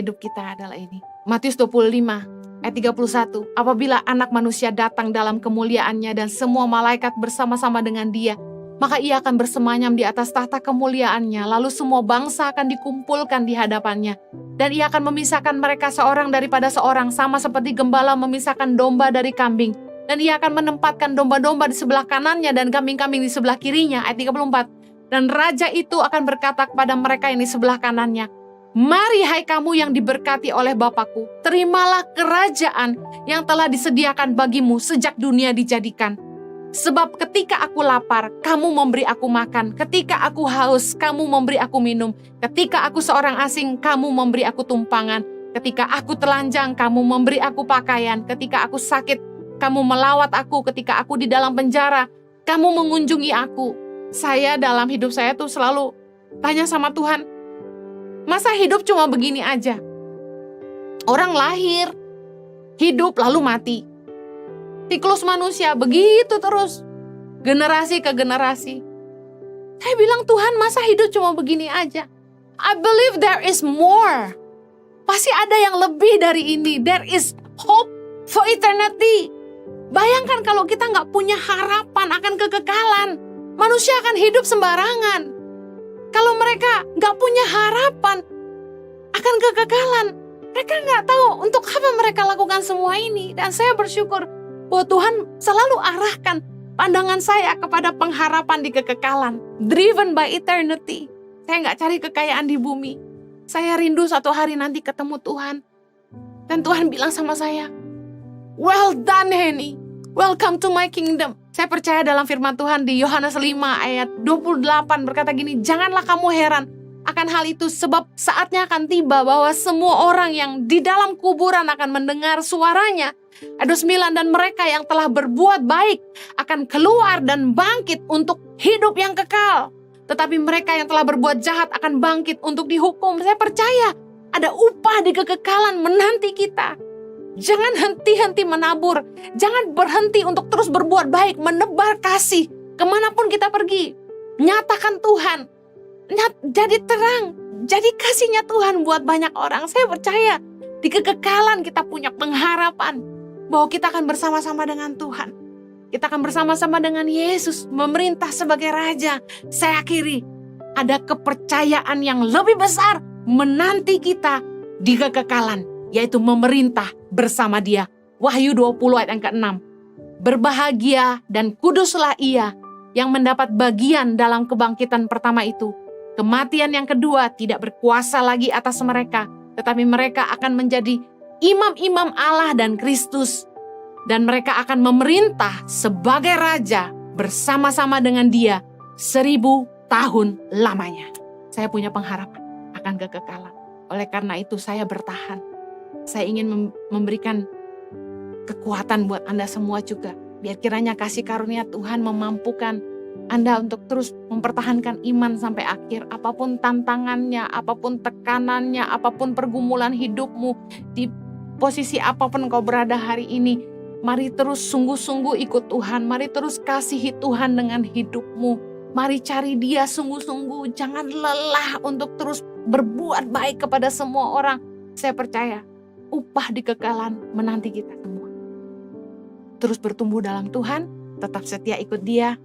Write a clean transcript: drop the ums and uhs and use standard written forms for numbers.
hidup kita adalah ini. Matius 25 ayat 31. Apabila anak manusia datang dalam kemuliaannya dan semua malaikat bersama-sama dengan dia, maka ia akan bersemayam di atas tahta kemuliaannya. Lalu semua bangsa akan dikumpulkan di hadapannya. Dan ia akan memisahkan mereka seorang daripada seorang, sama seperti gembala memisahkan domba dari kambing. Dan ia akan menempatkan domba-domba di sebelah kanannya dan kambing-kambing di sebelah kirinya. Ayat 34. Dan raja itu akan berkata kepada mereka yang di sebelah kanannya, "Mari hai kamu yang diberkati oleh Bapakku, terimalah kerajaan yang telah disediakan bagimu sejak dunia dijadikan. Sebab ketika aku lapar, kamu memberi aku makan. Ketika aku haus, kamu memberi aku minum. Ketika aku seorang asing, kamu memberi aku tumpangan. Ketika aku telanjang, kamu memberi aku pakaian. Ketika aku sakit, kamu melawat aku. Ketika aku di dalam penjara, kamu mengunjungi aku." Saya dalam hidup saya tuh selalu tanya sama Tuhan, masa hidup cuma begini aja? Orang lahir, hidup lalu mati. Siklus manusia begitu terus, generasi ke generasi. Saya bilang, Tuhan, masa hidup cuma begini aja? I believe there is more. Pasti ada yang lebih dari ini. There is hope for eternity. Bayangkan kalau kita nggak punya harapan akan kekekalan. Manusia akan hidup sembarangan. Kalau mereka nggak punya harapan akan kekekalan, mereka nggak tahu untuk apa mereka lakukan semua ini. Dan saya bersyukur bahwa Tuhan selalu arahkan pandangan saya kepada pengharapan di kekekalan. Driven by eternity. Saya nggak cari kekayaan di bumi. Saya rindu suatu hari nanti ketemu Tuhan. Dan Tuhan bilang sama saya, "Well done, Henny. Welcome to my kingdom." Saya percaya dalam firman Tuhan di Yohanes 5 ayat 28 berkata gini, "Janganlah kamu heran akan hal itu, sebab saatnya akan tiba bahwa semua orang yang di dalam kuburan akan mendengar suaranya." Ayat 29, "Dan mereka yang telah berbuat baik akan keluar dan bangkit untuk hidup yang kekal. Tetapi mereka yang telah berbuat jahat akan bangkit untuk dihukum." Saya percaya ada upah di kekekalan menanti kita. Jangan henti-henti menabur. Jangan berhenti untuk terus berbuat baik, menebar kasih kemanapun kita pergi. Nyatakan Tuhan. Jadi terang. Jadi kasihnya Tuhan buat banyak orang. Saya percaya di kekekalan kita punya pengharapan bahwa kita akan bersama-sama dengan Tuhan. Kita akan bersama-sama dengan Yesus memerintah sebagai Raja. Saya akhiri, ada kepercayaan yang lebih besar menanti kita di kekekalan, yaitu memerintah bersama Dia. Wahyu 20 ayat yang ke-6. "Berbahagia dan kuduslah ia yang mendapat bagian dalam kebangkitan pertama itu. Kematian yang kedua tidak berkuasa lagi atas mereka, tetapi mereka akan menjadi imam-imam Allah dan Kristus. Dan mereka akan memerintah sebagai Raja bersama-sama dengan Dia 1000 tahun lamanya." Saya punya pengharapan akan kekekalan. Oleh karena itu saya bertahan. Saya ingin memberikan kekuatan buat Anda semua juga. Biar kiranya kasih karunia Tuhan memampukan Anda untuk terus mempertahankan iman sampai akhir. Apapun tantangannya, apapun tekanannya, apapun pergumulan hidupmu, di posisi apapun kau berada hari ini, mari terus sungguh-sungguh ikut Tuhan. Mari terus kasihi Tuhan dengan hidupmu. Mari cari Dia sungguh-sungguh. Jangan lelah untuk terus berbuat baik kepada semua orang. Saya percaya upah di kekekalan menanti kita semua. Terus bertumbuh dalam Tuhan, tetap setia ikut Dia,